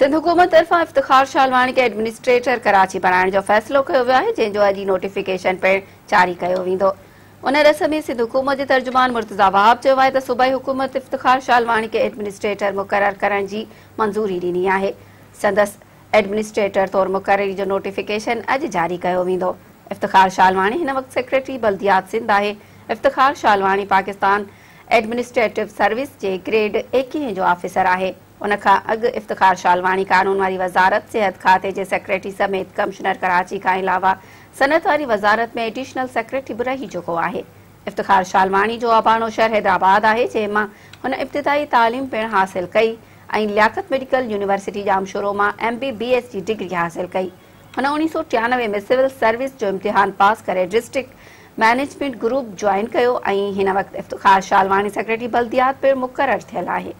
सिंध हुकूमत तरफ़ां इफ्तिखार शालवानी के एडमिनिस्ट्रेटर कराची बनाइण जो फ़ैसिलो कयो वियो आहे, जंहिंजो अॼु नोटिफिकेशन पिणु जारी कयो वेंदो। उन रस में सिंध हुकूमत जे तर्जुमान मुर्तज़ा वहाब चयो आहे त सूबाई हुकूमत इफ्तिखार शालवानी के एडमिनिस्ट्रेटर मुक़ररु करण जी मंज़ूरी ॾिनी आहे। संदसि एडमिनिस्ट्रेटर तौरु मुक़ररी जो नोटिफिकेशन अॼु जारी कयो वेंदो। इफ्तिखार शालवानी हिन वक़्तु सेक्रेटरी बल्दियात सिंध आहे। इफ्तिखार शालवानी पाकिस्तान एडमिनिस्ट्रेटिव सर्विस जे ग्रेड 21 जो ऑफिसर आहे। उन खां अॻु इफ्तिखार शालवानी कानून वारी वज़ारत सिहत खाते जे सेक्रेटरी समेत कमिश्नर कराची खां अलावा सनत वारी वज़ारत में एडिशनल सेक्रेटरी बि रही चुको आहे। इफ्तिखार शालवानी जो आबाणो शहर हैदराबाद आहे, जंहिं मां हुन इब्तिदाई तालीम पिणु हासिल कई ऐं लियाकत मेडिकल यूनिवर्सिटी जामशोरो मां MBBS जी डिग्री हासिल कई। हुन 1993 में सिविल सर्विस जो इम्तिहान पास करे डिस्ट्रिक्ट मैनेजमेंट ग्रुप ज्वाइन कयो ऐं हिन वक़्तु इफ्तिखार शालवानी सेक्रेटरी बल्दियात पिणु मुक़ररु थियल आहे।